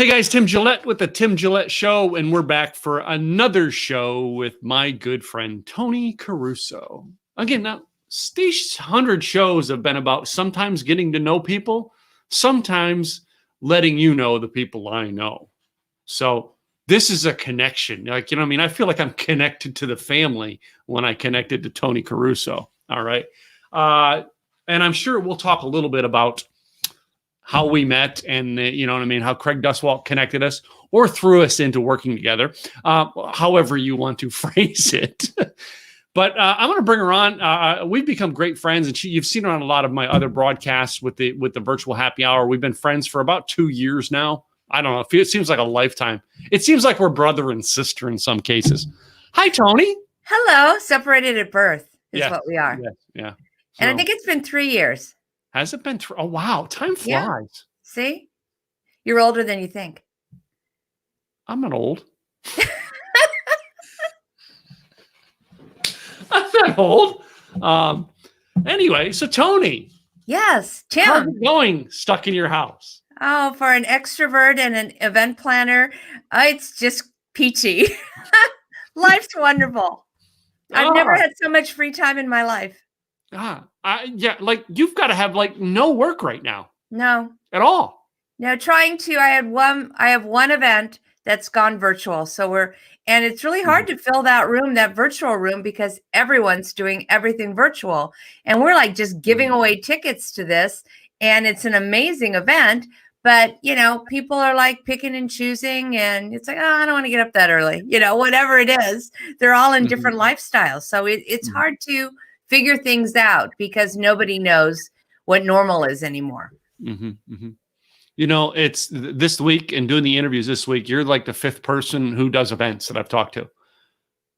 Hey guys, Tim Gillette with the Tim Gillette Show, and we're back for another show with my good friend Toni Caruso. Again, now these 100 shows have been about sometimes getting to know people, sometimes letting you know the people I know. So this is a connection. Like, I mean, I feel like I'm connected to the family when I connected to Toni Caruso. All right. And I'm sure we'll talk a little bit about how we met and, how Craig Desfault connected us or threw us into working together, however you want to phrase it. But I'm going to bring her on. We've become great friends, and you've seen her on a lot of my other broadcasts with the virtual happy hour. We've been friends for about 2 years now. I don't know. It seems like a lifetime. It seems like we're brother and sister in some cases. Hi, Toni. Hello. Separated at birth is what we are. Yeah. So, and I think it's been 3 years. Has it been? Oh, wow. Time flies. Yeah. See? You're older than you think. I'm not old. I'm not old. Anyway, so Toni. Yes, Tim. How's it going stuck in your house? Oh, for an extrovert and an event planner, it's just peachy. Life's wonderful. I've never had so much free time in my life. Like you've got to have like no work right now. No. At all. No, I have one event that's gone virtual. And it's really hard to fill that room, that virtual room, because everyone's doing everything virtual. And we're like just giving away tickets to this. And it's an amazing event. But, people are like picking and choosing. And it's like, oh, I don't want to get up that early. Whatever it is, they're all in different lifestyles. So it's hard to figure things out because nobody knows what normal is anymore. It's this week and doing the interviews this week, you're like the fifth person who does events that I've talked to,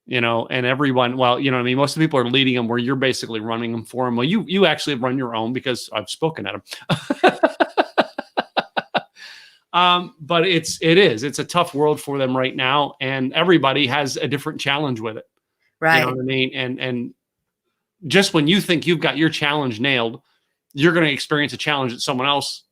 and everyone, most of the people are leading them where you're basically running them for them. Well, you actually run your own because I've spoken at them. But it's a tough world for them right now. And everybody has a different challenge with it. Right. You know what I mean? And just when you think you've got your challenge nailed, you're going to experience a challenge that someone else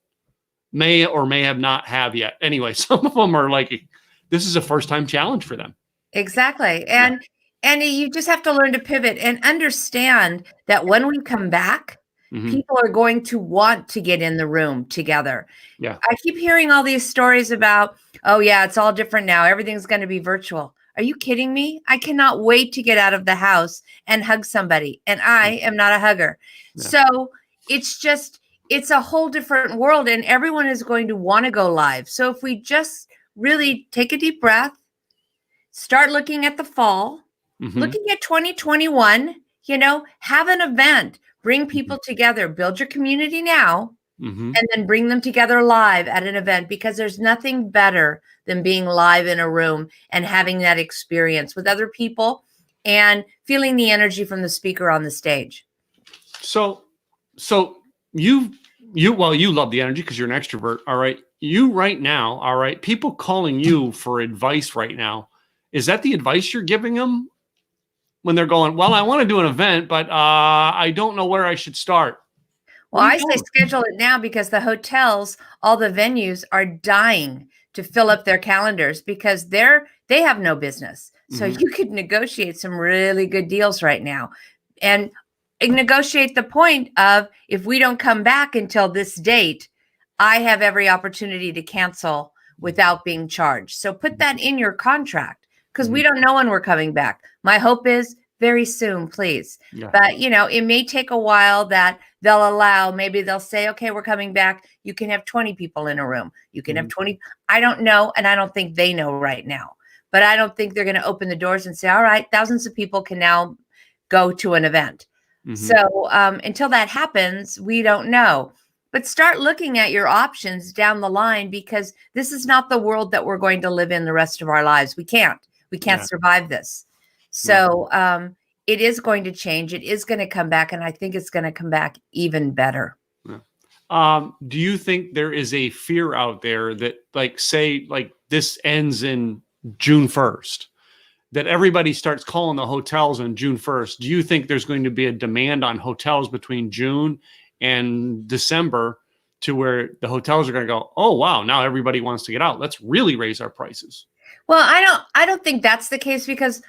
may or may have not have yet. Anyway, some of them are like, this is a first time challenge for them. Exactly. And you just have to learn to pivot and understand that when we come back, people are going to want to get in the room together. Yeah. I keep hearing all these stories about, oh yeah, it's all different now. Everything's going to be virtual. Are you kidding me? I cannot wait to get out of the house and hug somebody. And I am not a hugger. Yeah. So it's a whole different world, and everyone is going to want to go live. So if we just really take a deep breath, start looking at the fall, looking at 2021, have an event, bring people together, build your community now, and then bring them together live at an event, because there's nothing better than being live in a room and having that experience with other people and feeling the energy from the speaker on the stage. So you love the energy because you're an extrovert. All right. You right now. All right. People calling you for advice right now. Is that the advice you're giving them when they're going, well, I want to do an event, but I don't know where I should start? Well, I say schedule it now, because the hotels, all the venues are dying to fill up their calendars because they have no business. So you could negotiate some really good deals right now. And negotiate the point of, if we don't come back until this date, I have every opportunity to cancel without being charged. So put that in your contract, because we don't know when we're coming back. My hope is very soon, please. Yeah. But, it may take a while that they'll allow. Maybe they'll say, okay, we're coming back. You can have 20 people in a room. You can have 20. I don't know. And I don't think they know right now. But I don't think they're going to open the doors and say, all right, thousands of people can now go to an event. So until that happens, we don't know. But start looking at your options down the line, because this is not the world that we're going to live in the rest of our lives. We can't survive this. So it is going to change. It is going to come back. And I think it's going to come back even better. Yeah. Do you think there is a fear out there that, say this ends in June 1st? That everybody starts calling the hotels on June 1st. Do you think there's going to be a demand on hotels between June and December to where the hotels are going to go, oh, wow, now everybody wants to get out. Let's really raise our prices. Well, I don't think that's the case, because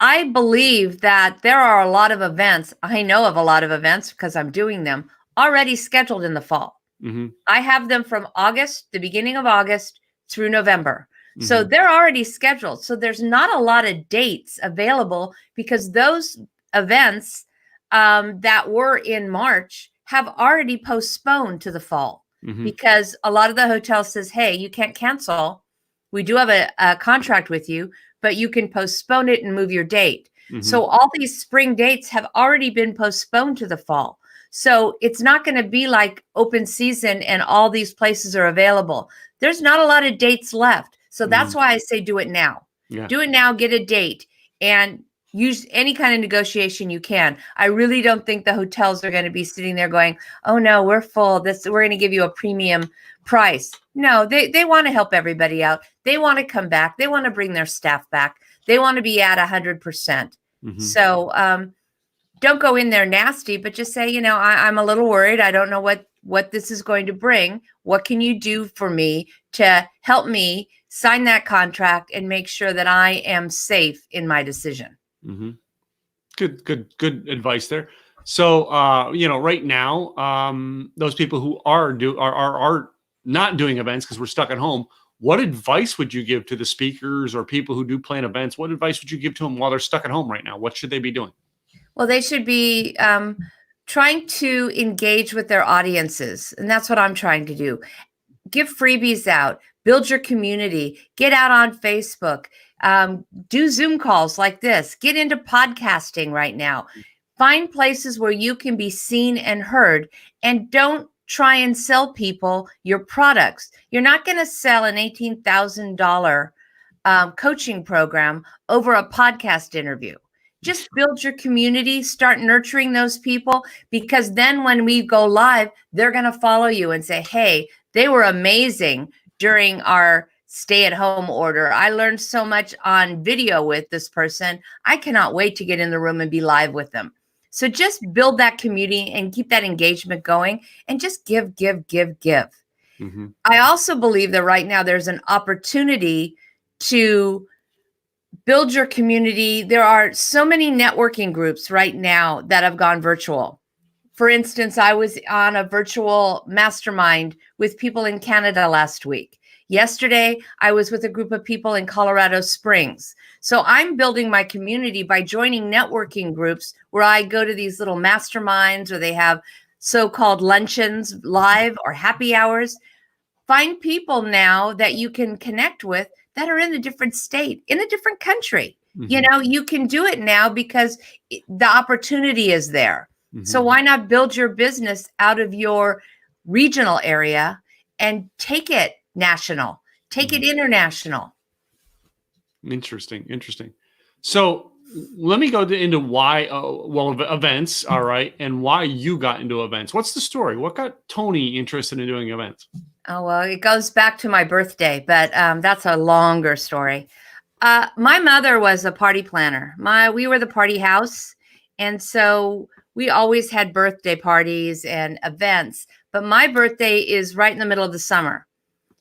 I believe that there are a lot of events. I know of a lot of events because I'm doing them already scheduled in the fall. Mm-hmm. I have them from August, the beginning of August through November. So Mm-hmm. they're already scheduled. So there's not a lot of dates available, because those events that were in March have already postponed to the fall, Mm-hmm. because a lot of the hotels says, hey, you can't cancel. We do have a contract with you, but you can postpone it and move your date. Mm-hmm. So all these spring dates have already been postponed to the fall. So it's not going to be like open season and all these places are available. There's not a lot of dates left. So that's why I say do it now. Yeah. Do it now, get a date, and use any kind of negotiation you can. I really don't think the hotels are going to be sitting there going, oh no, we're full. We're going to give you a premium price. No, they want to help everybody out. They want to come back. They want to bring their staff back. They want to be at 100%. Mm-hmm. So don't go in there nasty, but just say, I'm a little worried. I don't know what this is going to bring. What can you do for me to help me sign that contract and make sure that I am safe in my decision? Mm-hmm. Good advice there. So, right now, those people who are not doing events because we're stuck at home, what advice would you give to the speakers or people who do plan events? What advice would you give to them while they're stuck at home right now? What should they be doing? Well, they should be trying to engage with their audiences. And that's what I'm trying to do. Give freebies out, build your community, get out on Facebook, do Zoom calls like this, get into podcasting right now. Find places where you can be seen and heard, and don't try and sell people your products. You're not going to sell an $18,000 coaching program over a podcast interview. Just build your community, start nurturing those people, because then when we go live, they're going to follow you and say, hey, they were amazing during our stay-at-home order. I learned so much on video with this person. I cannot wait to get in the room and be live with them. So just build that community and keep that engagement going, and just give. Mm-hmm. I also believe that right now there's an opportunity to build your community. There are so many networking groups right now that have gone virtual. For instance, I was on a virtual mastermind with people in Canada last week. Yesterday, I was with a group of people in Colorado Springs. So I'm building my community by joining networking groups where I go to these little masterminds, or they have so-called luncheons live or happy hours. Find people now that you can connect with that are in a different state, in a different country. Mm-hmm. You can do it now because the opportunity is there. Mm-hmm. So why not build your business out of your regional area and take it national, take it international? Interesting. So let me go into why, events. All right. And why you got into events. What's the story? What got Toni interested in doing events? Oh, well, it goes back to my birthday, but that's a longer story. My mother was a party planner. We were the party house. And so we always had birthday parties and events. But my birthday is right in the middle of the summer.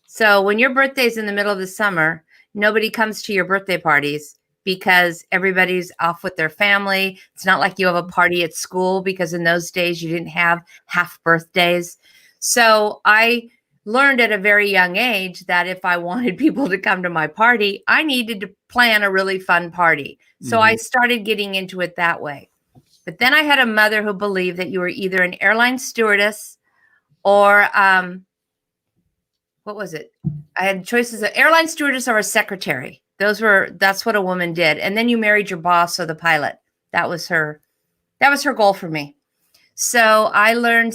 So when your birthday is in the middle of the summer, nobody comes to your birthday parties because everybody's off with their family. It's not like you have a party at school, because in those days you didn't have half birthdays. So I learned at a very young age that if I wanted people to come to my party, I needed to plan a really fun party. So I started getting into it that way. But then I had a mother who believed that you were either an airline stewardess or what was it? I had choices of airline stewardess or a secretary. That's what a woman did. And then you married your boss or the pilot. That was her goal for me. So I learned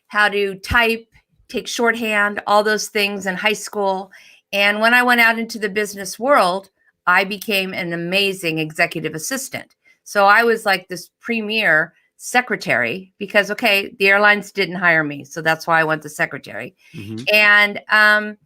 how to type, take shorthand, all those things in high school. And when I went out into the business world, I became an amazing executive assistant. So I was like this premier secretary because, the airlines didn't hire me. So that's why I went to secretary. Mm-hmm. And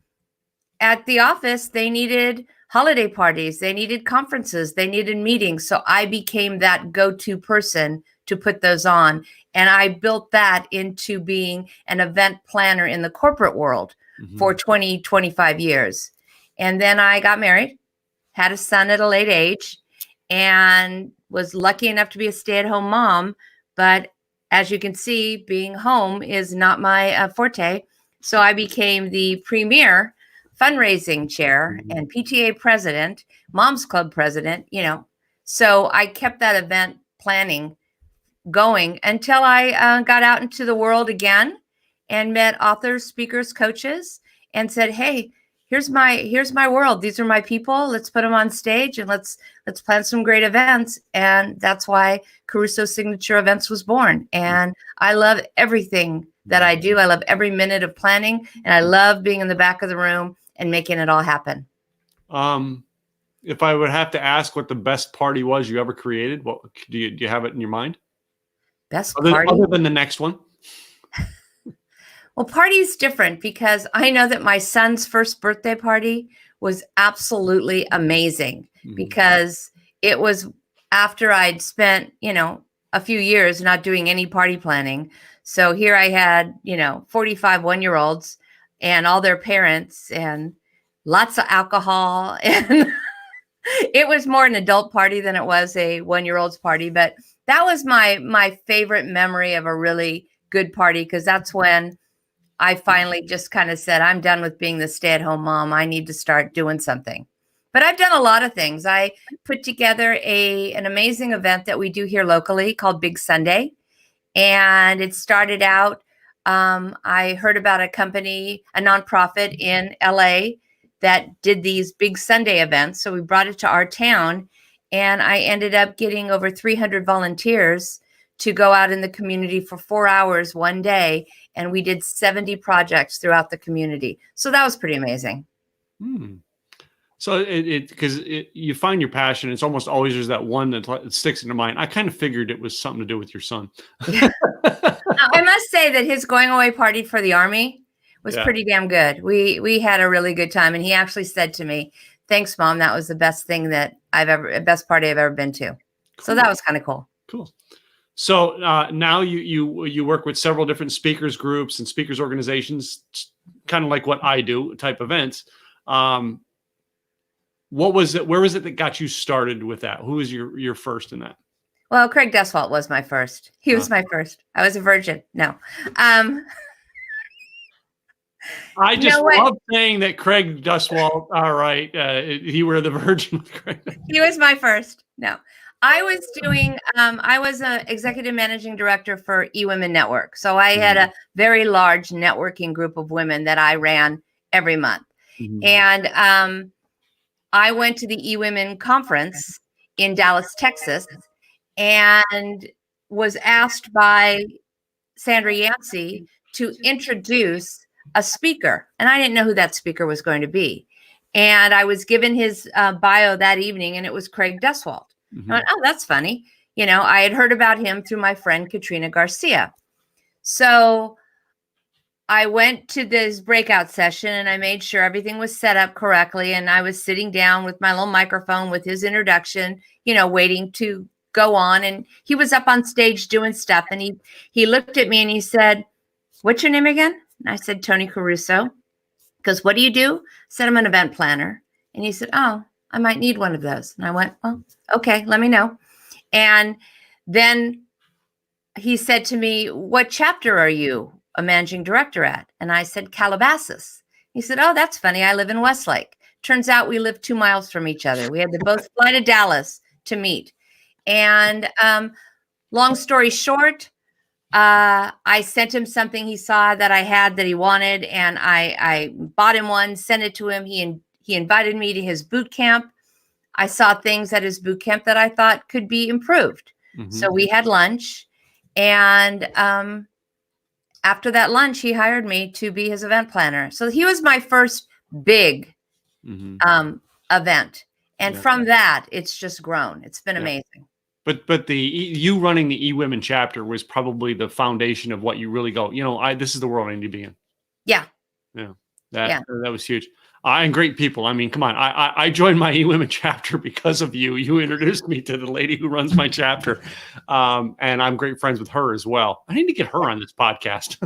at the office, they needed holiday parties, they needed conferences, they needed meetings. So I became that go-to person to put those on. And I built that into being an event planner in the corporate world for 20, 25 years. And then I got married, had a son at a late age, and was lucky enough to be a stay-at-home mom. But as you can see, being home is not my forte. So I became the premier fundraising chair and PTA president, Moms Club president, So I kept that event planning going until I got out into the world again and met authors, speakers, coaches, and said, "Hey, here's my world. These are my people. Let's put them on stage and let's plan some great events." And that's why Caruso Signature Events was born. And I love everything that I do. I love every minute of planning, and I love being in the back of the room and making it all happen. If I would have to ask what the best party was you ever created, what do you have it in your mind? Best party? Other than the next one? Well, party's different because I know that my son's first birthday party was absolutely amazing because it was after I'd spent, a few years not doing any party planning. So here I had, 45 one-year-olds and all their parents and lots of alcohol. And it was more an adult party than it was a one-year-old's party. But that was my favorite memory of a really good party, because that's when I finally just kind of said, I'm done with being the stay-at-home mom. I need to start doing something. But I've done a lot of things. I put together an amazing event that we do here locally called Big Sunday. And it started out, I heard about a company, a nonprofit in LA that did these Big Sunday events. So we brought it to our town, and I ended up getting over 300 volunteers to go out in the community for 4 hours one day. And we did 70 projects throughout the community. So that was pretty amazing. So because you find your passion, it's almost always there's that one that sticks in your mind. I kind of figured it was something to do with your son. Yeah. I must say that his going away party for the Army was pretty damn good. We had a really good time. And he actually said to me, "Thanks, Mom. That was the best thing that best party I've ever been to." Cool. So that was kind of cool. Cool. So now you work with several different speakers groups and speakers organizations, kind of like what I do, type events. What was it? Where was it that got you started with that? Who was your first in that? Well, Craig Desfault was my first. He was my first. I was a virgin. No. I just love saying that Craig Desfault. All right. You were the virgin with Craig. He was my first. No. I was doing, I was an executive managing director for eWomen Network. So I had a very large networking group of women that I ran every month. And I went to the eWomen conference in Dallas, Texas, and was asked by Sandra Yancey to introduce a speaker. And I didn't know who that speaker was going to be. And I was given his bio that evening, and it was Craig Desfault. I went, "Oh, that's funny." I had heard about him through my friend Katrina Garcia. So I went to this breakout session, and I made sure everything was set up correctly. And I was sitting down with my little microphone with his introduction, waiting to go on. And he was up on stage doing stuff. And he looked at me and he said, "What's your name again?" And I said, "Toni Caruso." Because, "What do you do?" I said, "I'm an event planner." And he said, "Oh, I might need one of those." And I went, "Well, okay, let me know." And then he said to me, "What chapter are you a managing director at?" And I said, "Calabasas." He said, "Oh, that's funny. I live in Westlake." Turns out we live 2 miles from each other. We had to both fly to Dallas to meet. And long story short, I sent him something he saw that I had that he wanted, and I bought him one, sent it to him. He invited me to his boot camp. I saw things at his boot camp that I thought could be improved. So we had lunch, and after that lunch, he hired me to be his event planner. So he was my first big event. And from that, it's just grown. It's been amazing. But you running the eWomen chapter was probably the foundation of what you really go, this is the world I need to be in. Yeah. Yeah. That was huge. And great people. I mean, come on. I joined my eWomen chapter because of you. You introduced me to the lady who runs my chapter. And I'm great friends with her as well. I need to get her on this podcast.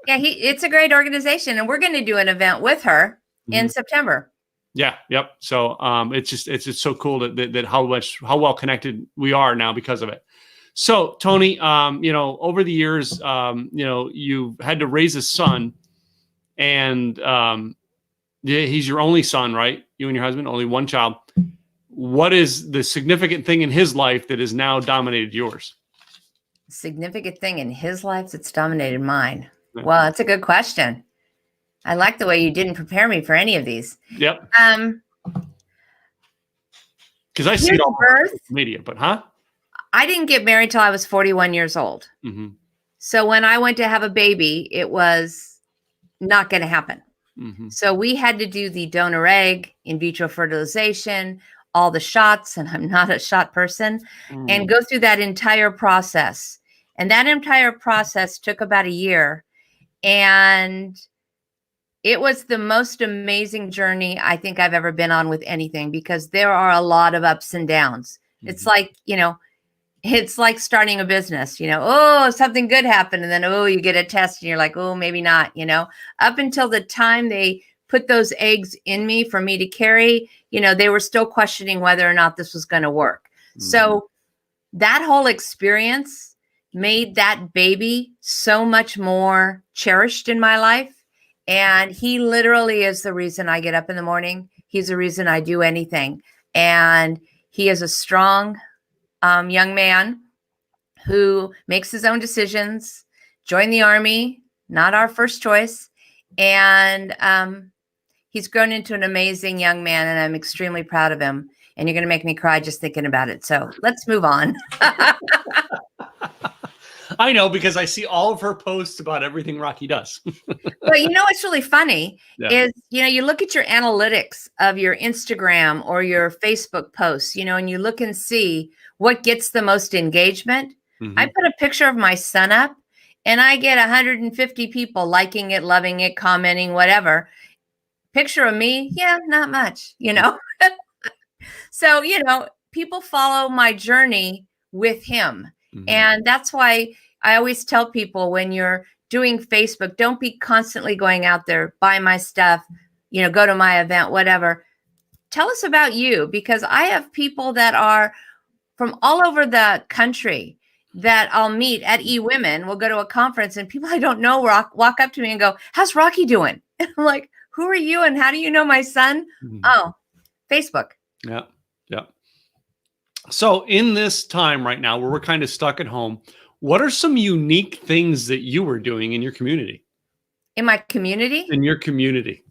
Yeah, it's a great organization. And we're going to do an event with her in September. Yeah. Yep. So it's just so cool that how well connected we are now because of it. So Toni, over the years, you've had to raise a son, and he's your only son, right? You and your husband, only one child. What is the significant thing in his life that has now dominated yours? Significant thing in his life that's dominated mine. Yeah. Well, that's a good question. I like the way you didn't prepare me for any of these. Yep. Because I see it all over media, but I didn't get married till I was 41 years old. Mm-hmm. So when I went to have a baby, it was not going to happen. Mm-hmm. So we had to do the donor egg, in vitro fertilization, all the shots, and I'm not a shot person, and go through that entire process. And that entire process took about a year. And it was the most amazing journey I think I've ever been on with anything, because there are a lot of ups and downs. Mm-hmm. It's like starting a business, something good happened. And then, you get a test and you're like, maybe not, up until the time they put those eggs in me for me to carry, they were still questioning whether or not this was going to work. Mm-hmm. So that whole experience made that baby so much more cherished in my life. And he literally is the reason I get up in the morning. He's the reason I do anything. And he is a strong young man who makes his own decisions, joined the Army, not our first choice. And he's grown into an amazing young man, and I'm extremely proud of him. And you're going to make me cry just thinking about it. So let's move on. I know, because I see all of her posts about everything Rocky does. But what's really funny is, you look at your analytics of your Instagram or your Facebook posts, and you look and see what gets the most engagement. Mm-hmm. I put a picture of my son up and I get 150 people liking it, loving it, commenting, whatever. Picture of me, not much, So, people follow my journey with him. Mm-hmm. And that's why I always tell people, when you're doing Facebook, don't be constantly going out there, buy my stuff, go to my event, whatever. Tell us about you, because I have people that are from all over the country that I'll meet at eWomen. We'll go to a conference and people I don't know walk up to me and go, "How's Rocky doing?" And I'm like, "Who are you? And how do you know my son?" Mm-hmm. Oh, Facebook. Yeah. Yeah. So in this time right now where we're kind of stuck at home, what are some unique things that you were doing in your community? In my community? In your community.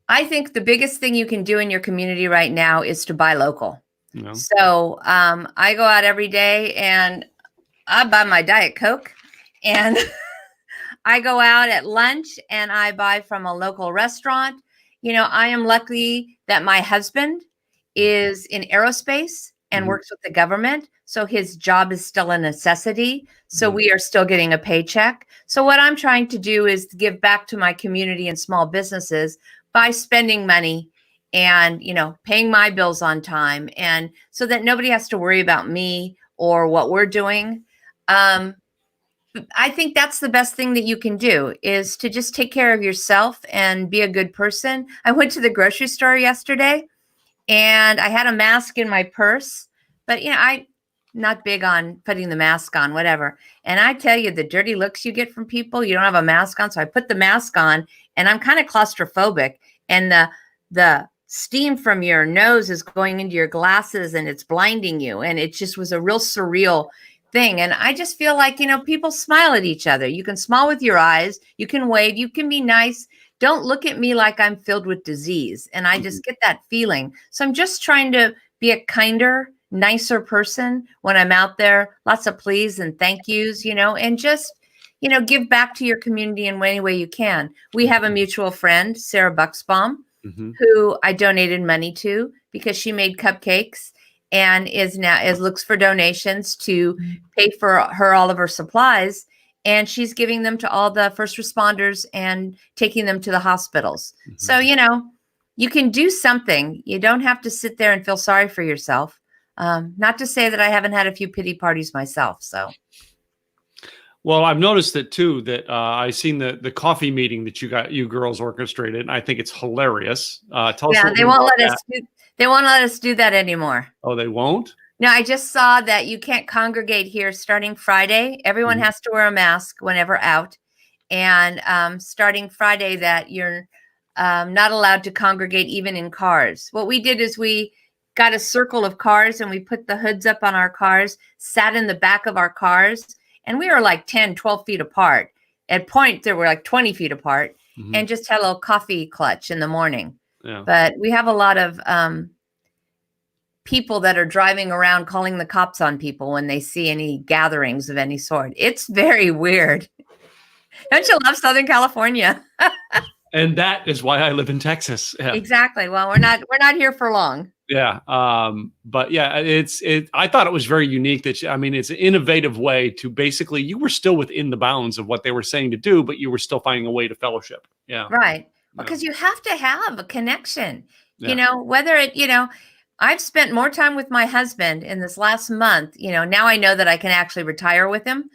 I think the biggest thing you can do in your community right now is to buy local. Yeah. So I go out every day and I buy my Diet Coke, and I go out at lunch and I buy from a local restaurant. I am lucky that my husband is in aerospace and works with the government. So his job is still a necessity. So we are still getting a paycheck. So what I'm trying to do is give back to my community and small businesses by spending money and, paying my bills on time, and so that nobody has to worry about me or what we're doing. I think that's the best thing that you can do, is to just take care of yourself and be a good person. I went to the grocery store yesterday and I had a mask in my purse, but I'm not big on putting the mask on, whatever. And I tell you, the dirty looks you get from people, you don't have a mask on. So I put the mask on and I'm kind of claustrophobic, and the steam from your nose is going into your glasses and it's blinding you. And it just was a real surreal thing. And I just feel like, people smile at each other. You can smile with your eyes. You can wave. You can be nice. Don't look at me like I'm filled with disease. And I just get that feeling. So I'm just trying to be a kinder, nicer person when I'm out there. Lots of please and thank yous, and just, give back to your community in any way you can. We have a mutual friend, Sarah Bucksbaum, who I donated money to because she made cupcakes and is looks for donations to pay for all of her supplies. And she's giving them to all the first responders and taking them to the hospitals. So, you can do something. You don't have to sit there and feel sorry for yourself. Not to say that I haven't had a few pity parties myself. So. Well, I've noticed that too, that I've seen the coffee meeting that you girls orchestrated. And I think it's hilarious. Tell us a little They bit won't about let that. us they won't let us do that anymore. Oh, they won't? No, I just saw that you can't congregate here starting Friday. Everyone has to wear a mask whenever out. And starting Friday that you're not allowed to congregate even in cars. What we did is we got a circle of cars and we put the hoods up on our cars, sat in the back of our cars, and we were like 10, 12 feet apart. At point, there were like 20 feet apart and just had a little coffee clutch in the morning. Yeah. But we have a lot of people that are driving around calling the cops on people when they see any gatherings of any sort. It's very weird. Don't you love Southern California? And that is why I live in Texas. Yeah. Exactly. Well, we're not here for long. Yeah. But yeah, I thought it was very unique that, it's an innovative way to basically, you were still within the bounds of what they were saying to do, but you were still finding a way to fellowship. Yeah. Right. Because you have to have a connection, Yeah. whether I've spent more time with my husband in this last month, now I know that I can actually retire with him.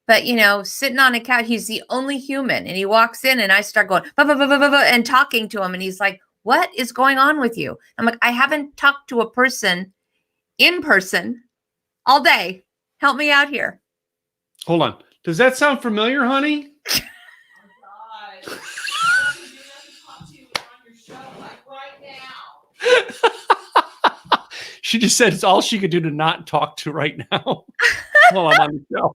But, sitting on a couch, he's the only human, and he walks in and I start going, bah, bah, bah, bah, bah, bah, and talking to him. And he's like, what is going on with you? I'm like, I haven't talked to a person in person all day. Help me out here. Hold on. Does that sound familiar, honey? She just said it's all she could do to not talk to right now while I'm on the show.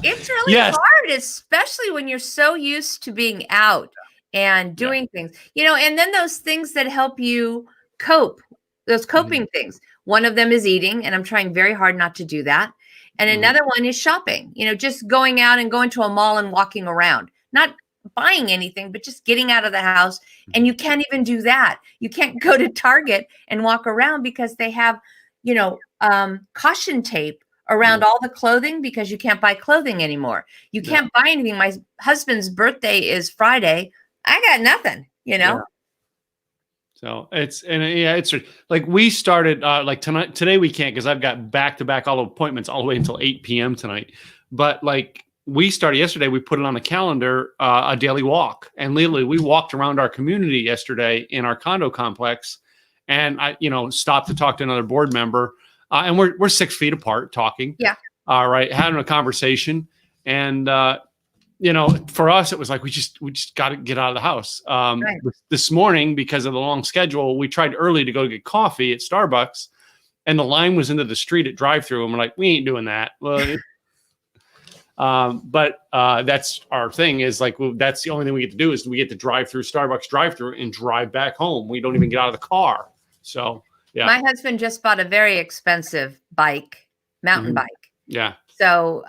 It's really hard, especially when you're so used to being out and doing things, and then those things that help you cope, those coping things. One of them is eating, and I'm trying very hard not to do that. And another one is shopping, just going out and going to a mall and walking around, not buying anything, but just getting out of the house. And you can't even do that. You can't go to Target and walk around because they have, caution tape around all the clothing because you can't buy clothing anymore. You can't buy anything. My husband's birthday is Friday. I got nothing, Yeah. So it's like we started like today we can't because I've got back-to-back all appointments all the way until 8 p.m. tonight. But like we started yesterday, we put it on the calendar, a daily walk. And literally we walked around our community yesterday in our condo complex. And I, stopped to talk to another board member. And we're 6 feet apart talking. Yeah. All right. Having a conversation. And, for us, it was like, we just got to get out of the house. Right. This morning, because of the long schedule, we tried early to go get coffee at Starbucks, and the line was into the street at drive-thru. And we're like, we ain't doing that. Well, but that's our thing is like, that's the only thing we get to do is we get to drive through Starbucks drive-thru and drive back home. We don't even get out of the car. So, yeah. My husband just bought a very expensive bike, mountain bike. Yeah. So,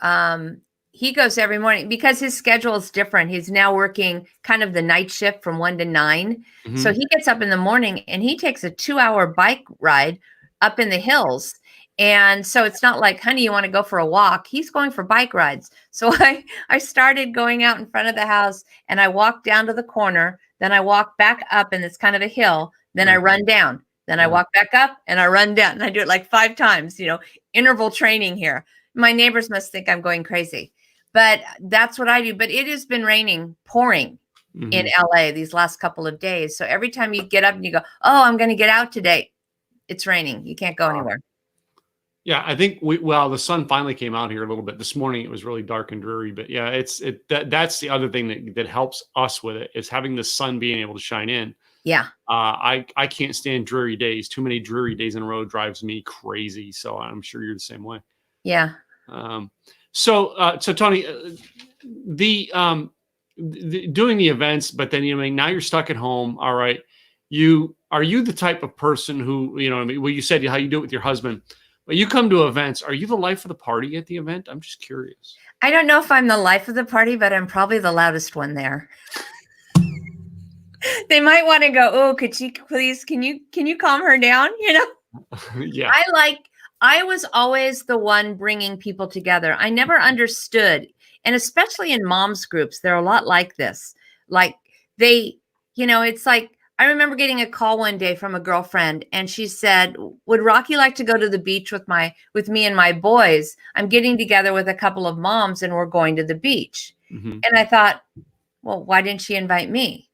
he goes every morning because his schedule is different. He's now working kind of the night shift from 1 to 9. So he gets up in the morning and he takes a 2-hour bike ride up in the hills. And so it's not like, honey, you want to go for a walk? He's going for bike rides. So I started going out in front of the house and I walk down to the corner. Then I walk back up and it's kind of a hill. Then I run down. Then I walk back up and I run down. And I do it like 5 times, interval training here. My neighbors must think I'm going crazy. But that's what I do. But it has been pouring in LA these last couple of days. So every time you get up and you go, oh, I'm going to get out today, it's raining. You can't go anywhere. Yeah, I think the sun finally came out here a little bit this morning. It was really dark and dreary, but yeah, that's the other thing that helps us with it is having the sun being able to shine in. Yeah. I can't stand dreary days. Too many dreary days in a row drives me crazy. So I'm sure you're the same way. Yeah. So Toni, the doing the events, but then now you're stuck at home. All right, are you the type of person who well, you said how you do it with your husband, but you come to events. Are you the life of the party at the event? I'm just curious. I don't know if I'm the life of the party, but I'm probably the loudest one there. They might want to go, oh, could she please? Can you calm her down? Yeah. I was always the one bringing people together. I never understood. And especially in moms groups, they're a lot like this. Like they, it's like, I remember getting a call one day from a girlfriend, and she said, "Would Rocky like to go to the beach with me and my boys? I'm getting together with a couple of moms and we're going to the beach." Mm-hmm. And I thought, well, why didn't she invite me?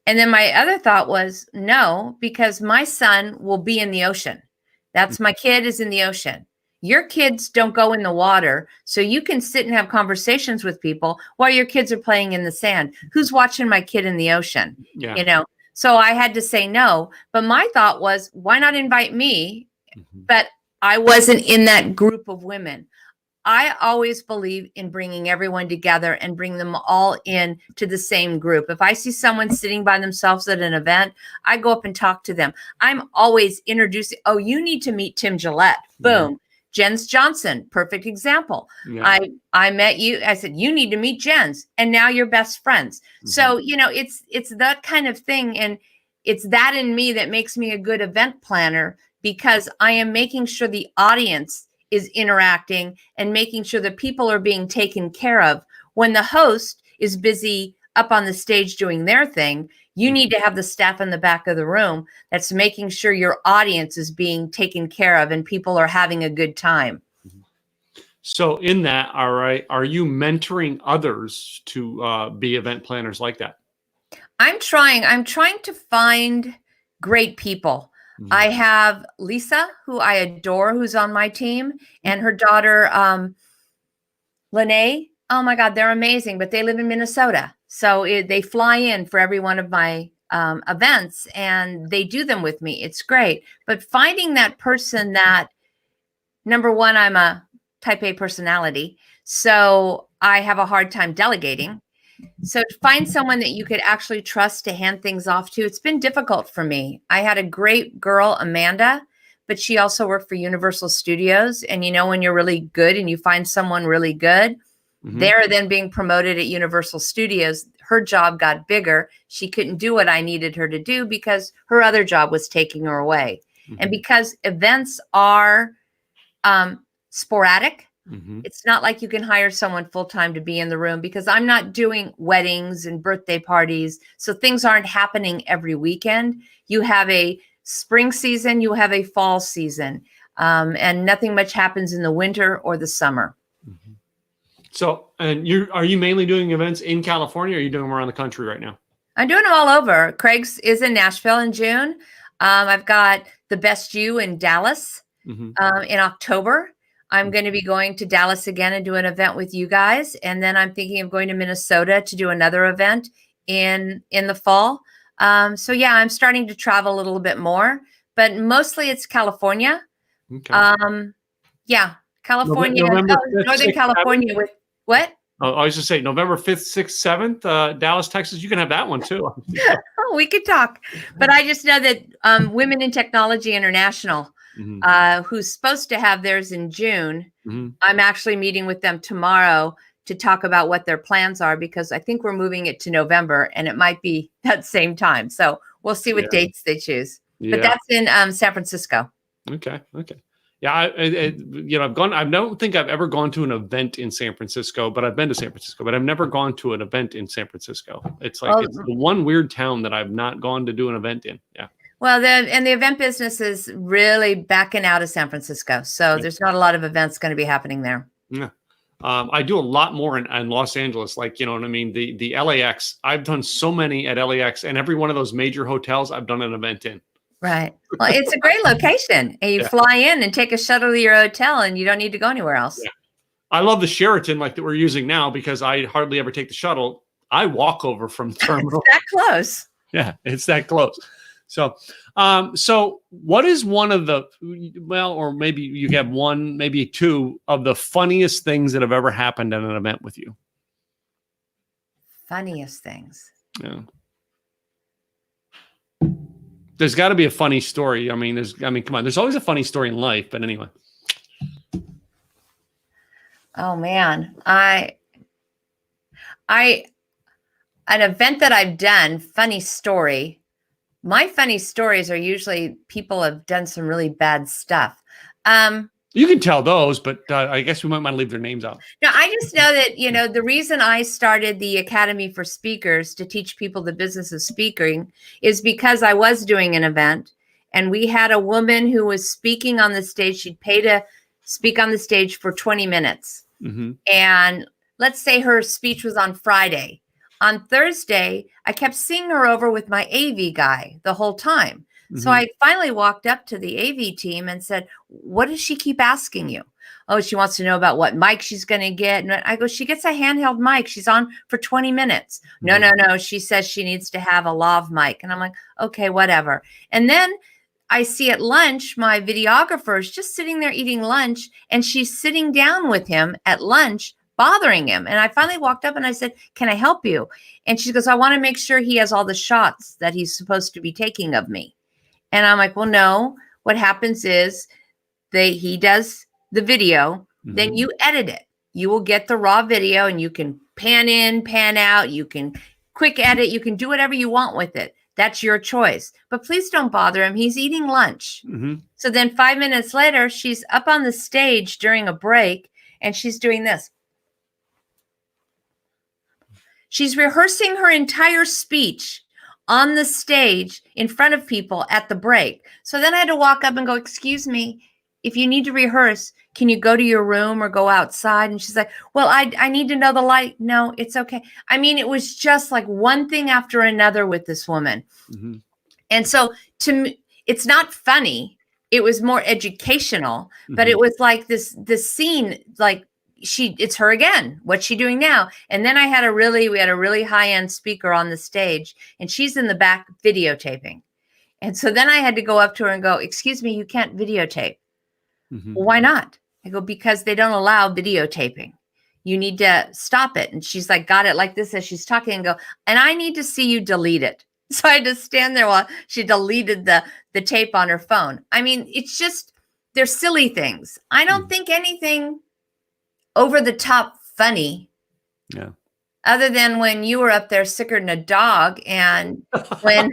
And then my other thought was, no, because my son will be in the ocean. That's my kid is in the ocean. Your kids don't go in the water, so you can sit and have conversations with people while your kids are playing in the sand. Who's watching my kid in the ocean? Yeah. So I had to say no. But my thought was, why not invite me? Mm-hmm. But I wasn't in that group of women. I always believe in bringing everyone together and bring them all in to the same group. If I see someone sitting by themselves at an event, I go up and talk to them. I'm always introducing, oh, you need to meet Tim Gillette. Boom. Yeah. Jens Johnson, perfect example. Yeah. I met you. I said, you need to meet Jens. And now you're best friends. Mm-hmm. So, it's that kind of thing. And it's that in me that makes me a good event planner, because I am making sure the audience is interacting and making sure that people are being taken care of. When the host is busy up on the stage doing their thing, you need to have the staff in the back of the room that's making sure your audience is being taken care of and people are having a good time. So in that, all right, are you mentoring others to be event planners like that? I'm trying to find great people. Mm-hmm. I have Lisa, who I adore, who's on my team, and her daughter, Lene. Oh my God, they're amazing, but they live in Minnesota. So they fly in for every one of my events and they do them with me. It's great. But finding that person that, number one, I'm a type A personality, so I have a hard time delegating. So to find someone that you could actually trust to hand things off to, it's been difficult for me. I had a great girl, Amanda, but she also worked for Universal Studios. And when you're really good and you find someone really good, Mm-hmm. they're then being promoted at Universal Studios. Her job got bigger. She couldn't do what I needed her to do because her other job was taking her away. Mm-hmm. And because events are sporadic, mm-hmm. It's not like you can hire someone full-time to be in the room, because I'm not doing weddings and birthday parties. So things aren't happening every weekend. You have a spring season, you have a fall season, and nothing much happens in the winter or the summer. Mm-hmm. So, and are you mainly doing events in California, or are you doing them around the country right now? I'm doing them all over. Craig's is in Nashville in June. I've got the Best You in Dallas mm-hmm. In October. I'm going to be going to Dallas again and do an event with you guys. And then I'm thinking of going to Minnesota to do another event in the fall. So yeah, I'm starting to travel a little bit more, but mostly it's California. Okay. Yeah, California, November 5th, Northern 6th, California 7th. With what? Oh, I was just saying November 5th, 6th, 7th, Dallas, Texas. You can have that one too. Oh, we could talk, but I just know that Women in Technology International, mm-hmm. Who's supposed to have theirs in June. Mm-hmm. I'm actually meeting with them tomorrow to talk about what their plans are, because I think we're moving it to November and it might be that same time. So we'll see what dates they choose. Yeah. But that's in San Francisco. Okay. Yeah, I don't think I've ever gone to an event in San Francisco, but I've been to San Francisco, but I've never gone to an event in San Francisco. It's like, it's the one weird town that I've not gone to do an event in. Yeah. Well, the event business is really backing out of San Francisco. So there's not a lot of events going to be happening there. Yeah. I do a lot more in Los Angeles. Like, you know what I mean? The LAX, I've done so many at LAX, and every one of those major hotels I've done an event in. Right. Well, it's a great location. And you fly in and take a shuttle to your hotel and you don't need to go anywhere else. Yeah. I love the Sheraton like that we're using now, because I hardly ever take the shuttle. I walk over from the terminal. It's that close. Yeah, it's that close. So, so what is one of the, or maybe you have one, maybe two of the funniest things that have ever happened at an event with you? Funniest things. Yeah. There's got to be a funny story. I mean, come on. There's always a funny story in life, but anyway. Oh man, an event that I've done, funny story. My funny stories are usually people have done some really bad stuff. You can tell those, but I guess we might want to leave their names out. No, I just know that, the reason I started the Academy for Speakers to teach people the business of speaking is because I was doing an event and we had a woman who was speaking on the stage. She'd pay to speak on the stage for 20 minutes. Mm-hmm. And let's say her speech was on Friday. On Thursday, I kept seeing her over with my AV guy the whole time. So I finally walked up to the AV team and said, what does she keep asking you? Oh, she wants to know about what mic she's going to get. And I go, she gets a handheld mic. She's on for 20 minutes. No. She says she needs to have a lav mic. And I'm like, okay, whatever. And then I see at lunch, my videographer is just sitting there eating lunch. And she's sitting down with him at lunch, bothering him. And I finally walked up and I said, can I help you? And she goes, I want to make sure he has all the shots that he's supposed to be taking of me. And I'm like, well, no, what happens is he does the video, then you edit it. You will get the raw video and you can pan in, pan out. You can quick edit. You can do whatever you want with it. That's your choice. But please don't bother him. He's eating lunch. So then 5 minutes later, she's up on the stage during a break and she's doing this. She's rehearsing her entire speech on the stage in front of people at the break. So then I had to walk up and go, excuse me, if you need to rehearse, can you go to your room or go outside? And she's like, well, I need to know the light. No, it's okay. I mean, it was just like one thing after another with this woman. And so to me, it's not funny. It was more educational, but it was like this scene, like, it's her again. What's she doing now? And then we had a really high-end speaker on the stage and she's in the back videotaping. And so then I had to go up to her and go, excuse me, you can't videotape. Well, why not? I go, because they don't allow videotaping. You need to stop it. And she's like, got it like this as she's talking and go, and I need to see you delete it. So I had to stand there while she deleted the tape on her phone. I mean, it's just, they're silly things. I don't think anything over the top funny. Yeah. Other than when you were up there sicker than a dog and when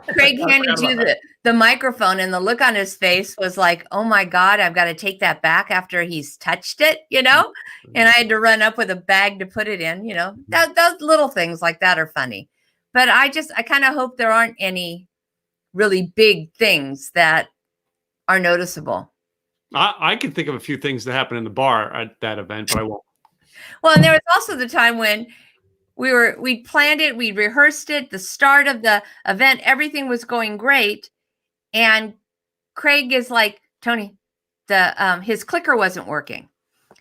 Craig handed you the microphone and the look on his face was like, oh my God, I've got to take that back after he's touched it, and I had to run up with a bag to put it in, those little things like that are funny. But I kind of hope there aren't any really big things that are noticeable. I can think of a few things that happened in the bar at that event, but I won't. Well, and there was also the time when we planned it, we rehearsed it, the start of the event, everything was going great. And Craig is like, Toni, his clicker wasn't working.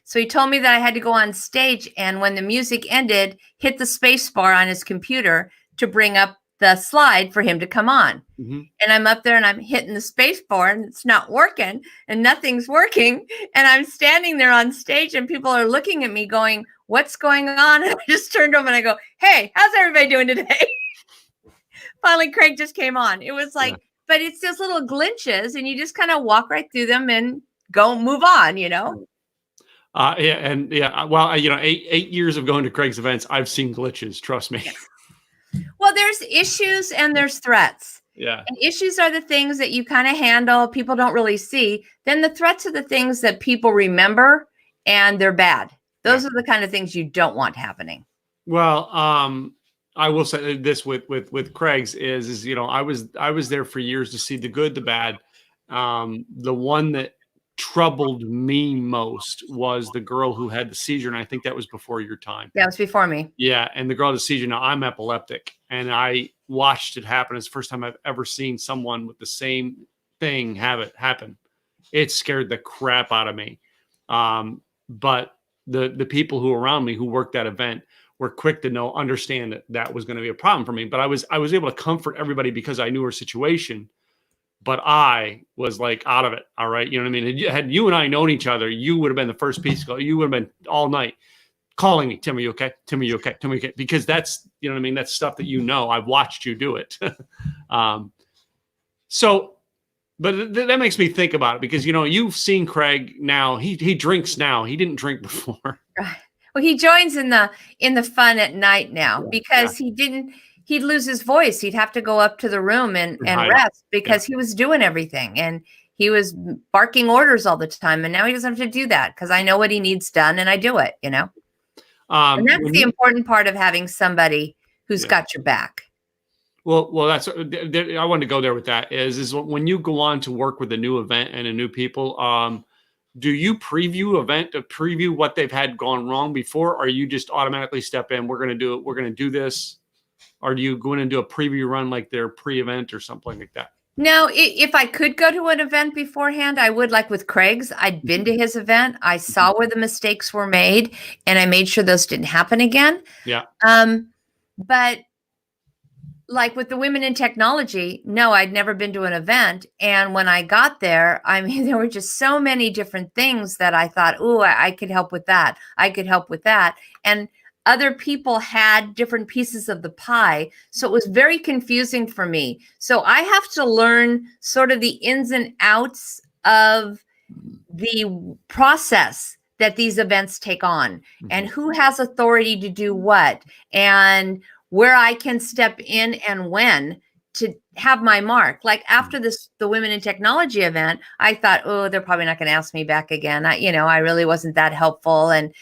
So he told me that I had to go on stage and when the music ended, hit the space bar on his computer to bring up the slide for him to come on. And I'm up there and I'm hitting the space bar and it's not working and nothing's working. And I'm standing there on stage and people are looking at me going, what's going on? And I just turned over and I go, hey, how's everybody doing today? Finally, Craig just came on. It was like, but it's those little glitches and you just kind of walk right through them and go move on, Well, 8 years of going to Craig's events, I've seen glitches. Trust me. Well, there's issues and there's threats. Yeah. And issues are the things that you kind of handle. People don't really see. Then the threats are the things that people remember and they're bad. Those are the kind of things you don't want happening. Well, I will say this with Craig's is I was there for years to see the good, the bad. The one that troubled me most was the girl who had the seizure, and I think that was before your time. Yeah, it was before me. Yeah, and the girl with the seizure. Now I'm epileptic, and I watched it happen. It's the first time I've ever seen someone with the same thing have it happen. It scared the crap out of me. But the people who were around me who worked that event were quick to understand that was going to be a problem for me. But I was able to comfort everybody because I knew her situation. But I was like out of it. All right. You know what I mean? Had you and I known each other, you would have been the first piece. You would have been all night calling me. Tim, are you okay? Tim, are you okay? Tim, are you okay? Because that's, you know what I mean? That's stuff that I've watched you do it. But that makes me think about it because, you've seen Craig now. He drinks now. He didn't drink before. Right. Well, he joins in the fun at night now because he'd lose his voice. He'd have to go up to the room and rest because he was doing everything. And he was barking orders all the time, and now he doesn't have to do that because I know what he needs done and I do it, you know. And that's the important part of having somebody who's got your back. Well, that's I wanted to go there with that is when you go on to work with a new event and a new people, do you preview what they've had gone wrong before, or you just automatically step in? We're going to do it. We're going to do this. Or do you go in and do a preview run like their pre-event or something like that? No, if I could go to an event beforehand, I would. Like with Craig's, I'd been to his event. I saw where the mistakes were made, and I made sure those didn't happen again. Yeah. But like with the Women in Technology, no, I'd never been to an event. And when I got there, I mean, there were just so many different things that I thought, oh, I could help with that. I could help with that. And other people had different pieces of the pie. So it was very confusing for me. So I have to learn sort of the ins and outs of the process that these events take on, and who has authority to do what, and where I can step in and when to have my mark. Like after the Women in Technology event, I thought, oh, they're probably not going to ask me back again. I really wasn't that helpful. And,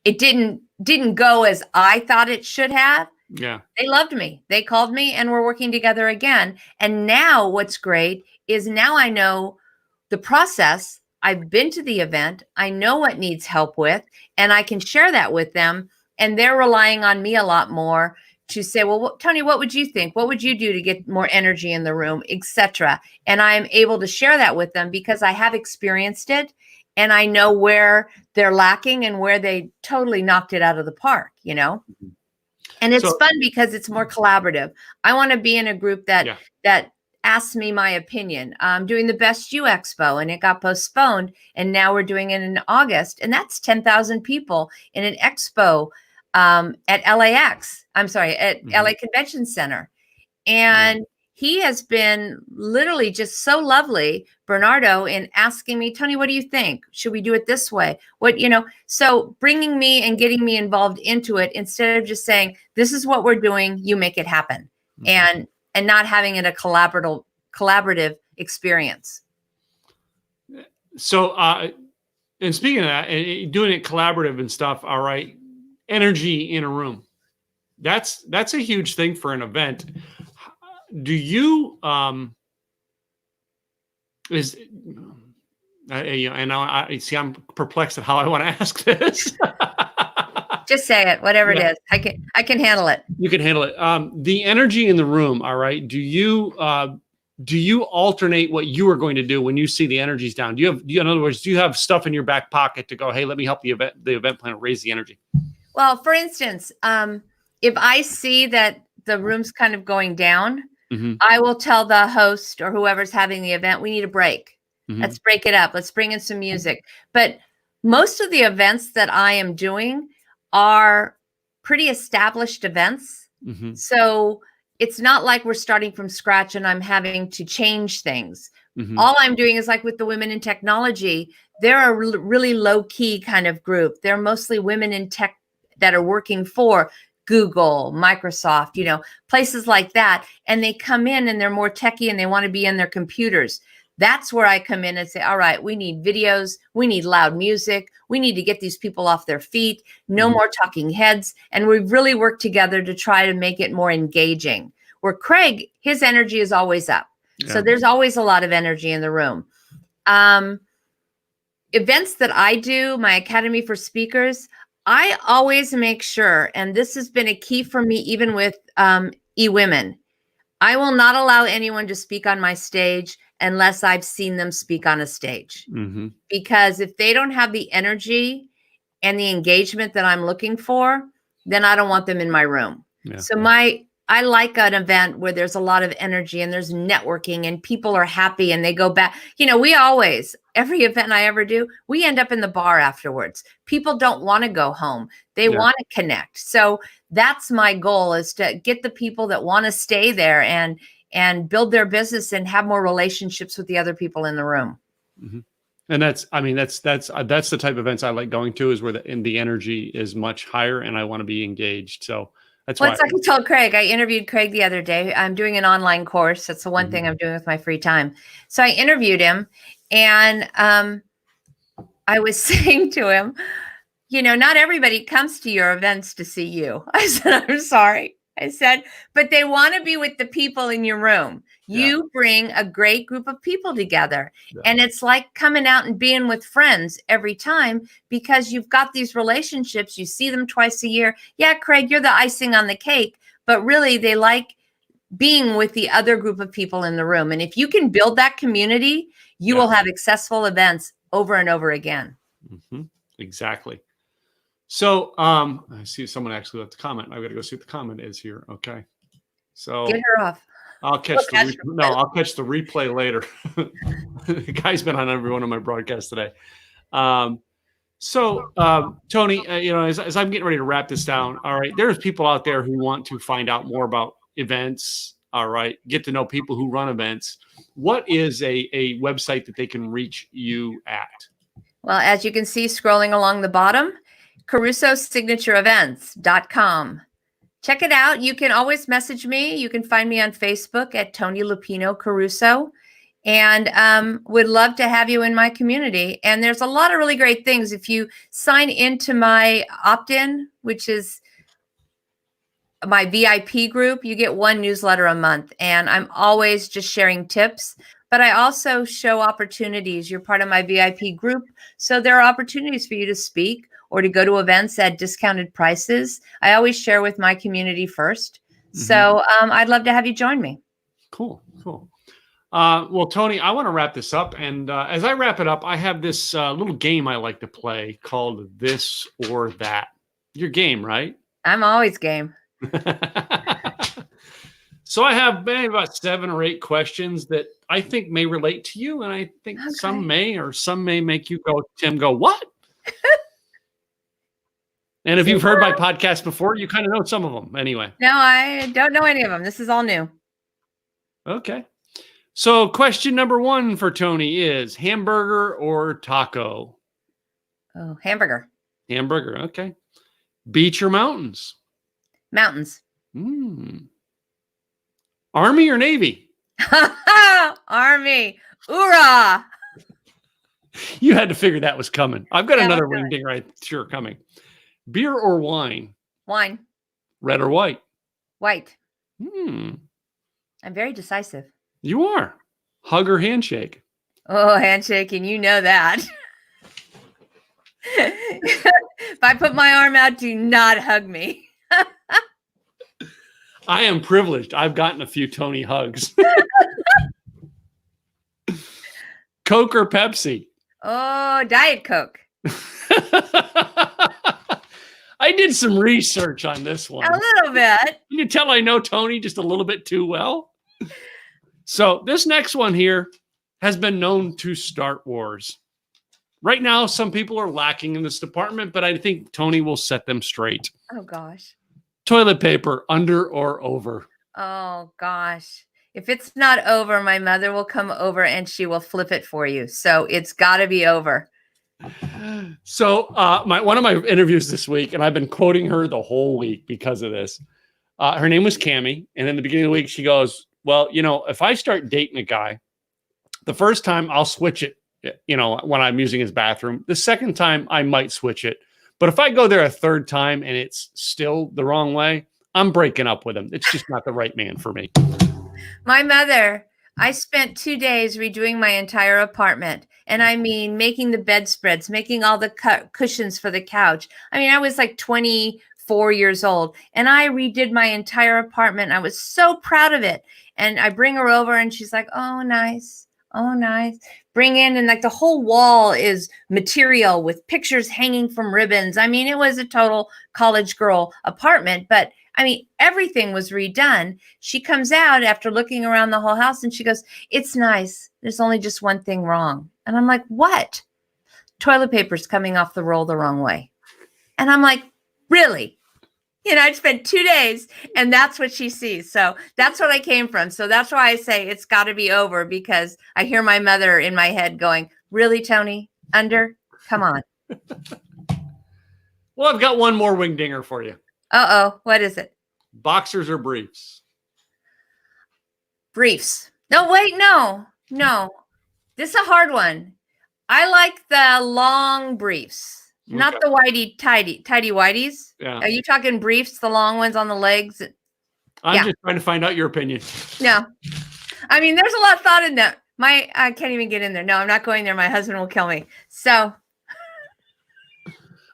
it didn't go as I thought it should have. Yeah. They loved me. They called me and we're working together again. And now what's great is now I know the process. I've been to the event. I know what needs help with, and I can share that with them. And they're relying on me a lot more to say, well, Toni, what would you think? What would you do to get more energy in the room, etc.? And I'm able to share that with them because I have experienced it. And I know where they're lacking and where they totally knocked it out of the park, And it's fun because it's more collaborative. I want to be in a group that asks me my opinion. I'm doing the Best You Expo, and it got postponed. And now we're doing it in August. And that's 10,000 people in an expo at LAX. I'm sorry, at LA Convention Center. And he has been literally just so lovely, Bernardo, in asking me, Toni, what do you think? Should we do it this way? So bringing me and getting me involved into it instead of just saying, this is what we're doing, you make it happen. And not having it a collaborative experience. So, and speaking of that, and doing it collaborative and stuff, all right, energy in a room. That's a huge thing for an event. Do you and I see I'm perplexed at how I want to ask this. Just say it, whatever it is. I can handle it. You can handle it. The energy in the room, all right. Do you alternate what you are going to do when you see the energy's down? In other words, do you have stuff in your back pocket to go, hey, let me help the event planner raise the energy? Well, for instance, if I see that the room's kind of going down, I will tell the host or whoever's having the event, we need a break. Let's break it up. Let's bring in some music. But most of the events that I am doing are pretty established events. So it's not like we're starting from scratch and I'm having to change things. All I'm doing is like with the Women in Technology, they're a really low key kind of group. They're mostly women in tech that are working for Google, Microsoft, places like that. And they come in and they're more techie and they want to be in their computers. That's where I come in and say, all right, we need videos. We need loud music. We need to get these people off their feet. No more talking heads. And we've really worked together to try to make it more engaging. Where Craig, his energy is always up. Yeah. So there's always a lot of energy in the room. Events that I do, my Academy for Speakers, I always make sure, and this has been a key for me, even with eWomen, I will not allow anyone to speak on my stage unless I've seen them speak on a stage. Because if they don't have the energy and the engagement that I'm looking for, then I don't want them in my room. Yeah. So I like an event where there's a lot of energy and there's networking and people are happy and they go back. Every event I ever do, we end up in the bar afterwards. People don't want to go home. They want to connect. So that's my goal, is to get the people that want to stay there and build their business and have more relationships with the other people in the room. And that's the type of events I like going to, is where the energy is much higher and I want to be engaged. So That's Well, why. it's like I told Craig. I interviewed Craig the other day. I'm doing an online course. That's the one thing I'm doing with my free time. So I interviewed him, and I was saying to him, not everybody comes to your events to see you. I said, I'm sorry. I said, but they want to be with the people in your room. You bring a great group of people together. Yeah. And it's like coming out and being with friends every time because you've got these relationships. You see them twice a year. Yeah, Craig, you're the icing on the cake. But really, they like being with the other group of people in the room. And if you can build that community, you will have successful events over and over again. Exactly. So I see someone actually left a comment. I've got to go see what the comment is here. Okay. So get her off. I'll catch I'll catch the replay later. The guy's been on every one of my broadcasts today. So Toni, as I'm getting ready to wrap this down, all right, there's people out there who want to find out more about events. All right, get to know people who run events. What is a website that they can reach you at? Well, as you can see scrolling along the bottom, CarusoSignatureEvents.com. Check it out. You can always message me. You can find me on Facebook at Toni Lupino Caruso, and would love to have you in my community. And there's a lot of really great things. If you sign into my opt-in, which is my VIP group, you get one newsletter a month. And I'm always just sharing tips, but I also show opportunities. You're part of my VIP group. So there are opportunities for you to speak or to go to events at discounted prices. I always share with my community first. So I'd love to have you join me. Cool. Well, Toni, I want to wrap this up. And as I wrap it up, I have this little game I like to play called This or That. Your game, right? I'm always game. So I have maybe about 7 or 8 questions that I think may relate to you. And I think some may make you go, Tim, go, what? And if you've heard my podcast before, you kind of know some of them anyway. No, I don't know any of them. This is all new. Okay. So question number 1 for Toni is hamburger or taco? Oh, hamburger. Hamburger. Okay. Beach or mountains? Mountains. Army or Navy? Army. Hoorah. You had to figure that was coming. I've got another ring ding right sure coming. Beer or wine? Wine. Red or white? White. I'm very decisive. You are. Hug or handshake? Oh, handshake, and you know that. If I put my arm out, do not hug me. I am privileged. I've gotten a few Toni hugs. Coke or Pepsi? Oh, Diet Coke. I did some research on this one. A little bit. You can tell I know Toni just a little bit too well. So this next one here has been known to start wars. Right now, some people are lacking in this department, but I think Toni will set them straight. Oh, gosh. Toilet paper, under or over? Oh, gosh. If it's not over, my mother will come over and she will flip it for you. So it's got to be over. So one of my interviews this week, and I've been quoting her the whole week because of this. Her name was Cammie. And in the beginning of the week, she goes, well, if I start dating a guy, the first time I'll switch it, when I'm using his bathroom. The second time I might switch it. But if I go there a third time and it's still the wrong way, I'm breaking up with him. It's just not the right man for me. My mother, I spent 2 days redoing my entire apartment. And I mean, making the bedspreads, making all the cushions for the couch. I mean, I was like 24 years old and I redid my entire apartment. I was so proud of it. And I bring her over and she's like, oh, nice. Oh, nice. Bring in, and like the whole wall is material with pictures hanging from ribbons. I mean, it was a total college girl apartment, but I mean, everything was redone. She comes out after looking around the whole house and she goes, it's nice. There's only just one thing wrong. And I'm like, what? Toilet paper's coming off the roll the wrong way. And I'm like, really? I spent 2 days and that's what she sees. So that's what I came from. So that's why I say it's got to be over, because I hear my mother in my head going, really, Toni? Under? Come on. Well, I've got one more wing dinger for you. Uh-oh. What is it? Boxers or briefs? Briefs. No, wait, no. This is a hard one. I like the long briefs, not the tidy whities. Yeah. Are you talking briefs, the long ones on the legs? I'm just trying to find out your opinion. No. I mean, there's a lot of thought in that. I can't even get in there. No, I'm not going there. My husband will kill me. So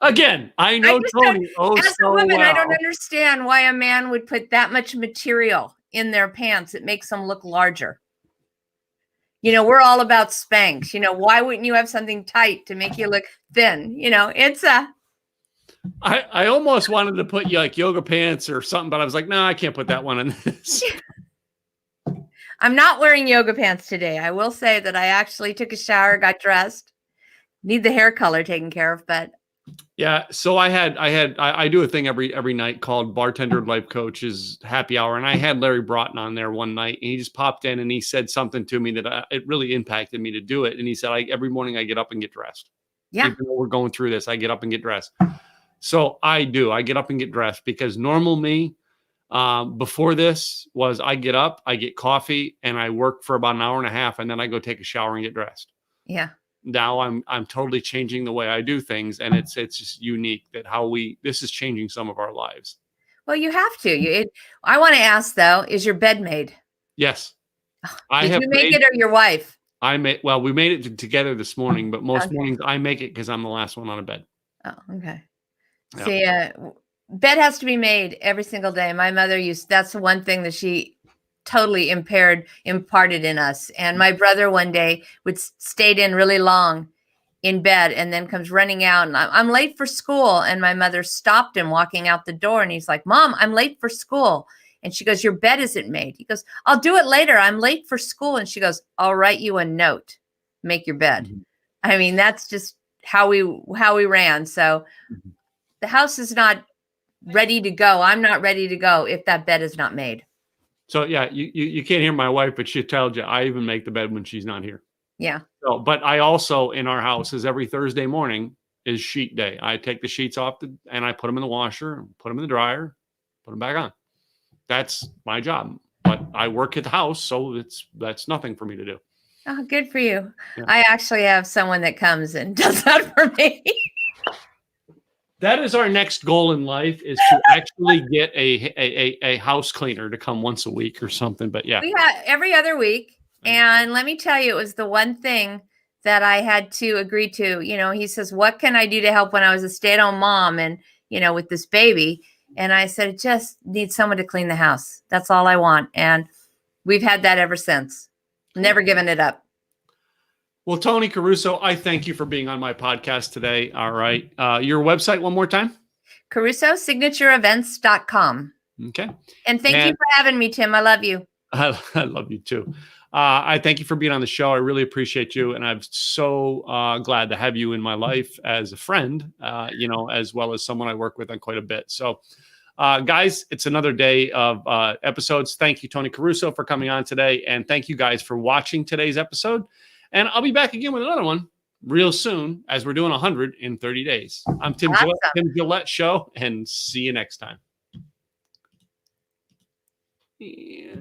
again, I know Toni. As a woman, I don't understand why a man would put that much material in their pants. It makes them look larger. You know, we're all about Spanx. You know, why wouldn't you have something tight to make you look thin? You know, it's a. I almost wanted to put you like yoga pants or something, but I was like, no, I can't put that one in this. I'm not wearing yoga pants today. I will say that I actually took a shower, got dressed, need the hair color taken care of, but. Yeah. So I do a thing every night called Bartender Life Coach's Happy Hour. And I had Larry Broughton on there one night, and he just popped in and he said something to me that it really impacted me to do it. And he said, every morning I get up and get dressed. Yeah. Even though we're going through this, I get up and get dressed. So I get up and get dressed, because normal me, before this was I get up, I get coffee, and I work for about an hour and a half, and then I go take a shower and get dressed. Yeah. Now I'm totally changing the way I do things, and it's just unique that this is changing some of our lives. Well, you have to. I want to ask though, is your bed made? Yes. Did you make it or your wife? We made it together this morning, but most mornings I make it because I'm the last one on a bed. Oh, okay. Yeah. See, bed has to be made every single day. My mother that's the one thing that she totally imparted in us. And my brother one day stayed in really long in bed and then comes running out, and I'm late for school. And my mother stopped him walking out the door, and he's like, Mom, I'm late for school. And she goes, your bed isn't made. He goes, I'll do it later. I'm late for school. And she goes, I'll write you a note, make your bed. Mm-hmm. I mean, that's just how we ran. So the house is not ready to go. I'm not ready to go if that bed is not made. So yeah, you can't hear my wife, but she tells you I even make the bed when she's not here. Yeah. So, but I also, in our house, is every Thursday morning is sheet day. I take the sheets off and I put them in the washer, put them in the dryer, put them back on. That's my job. But I work at the house, so that's nothing for me to do. Oh, good for you. Yeah. I actually have someone that comes and does that for me. That is our next goal in life, is to actually get a house cleaner to come once a week or something. But yeah. We had every other week. And let me tell you, it was the one thing that I had to agree to. You know, he says, what can I do to help when I was a stay-at-home mom and, you know, with this baby? And I said, it just needs someone to clean the house. That's all I want. And we've had that ever since. Never given it up. Well, Toni Caruso, I thank you for being on my podcast today. All right. Your website one more time? CarusoSignatureEvents.com. Okay. And thank you for having me, Tim. I love you. I love you too. I thank you for being on the show. I really appreciate you. And I'm so glad to have you in my life as a friend, you know, as well as someone I work with on quite a bit. So, guys, it's another day of episodes. Thank you, Toni Caruso, for coming on today. And thank you guys for watching today's episode. And I'll be back again with another one real soon, as we're doing 100 in 30 days. I'm Tim Gillette Show, and see you next time. And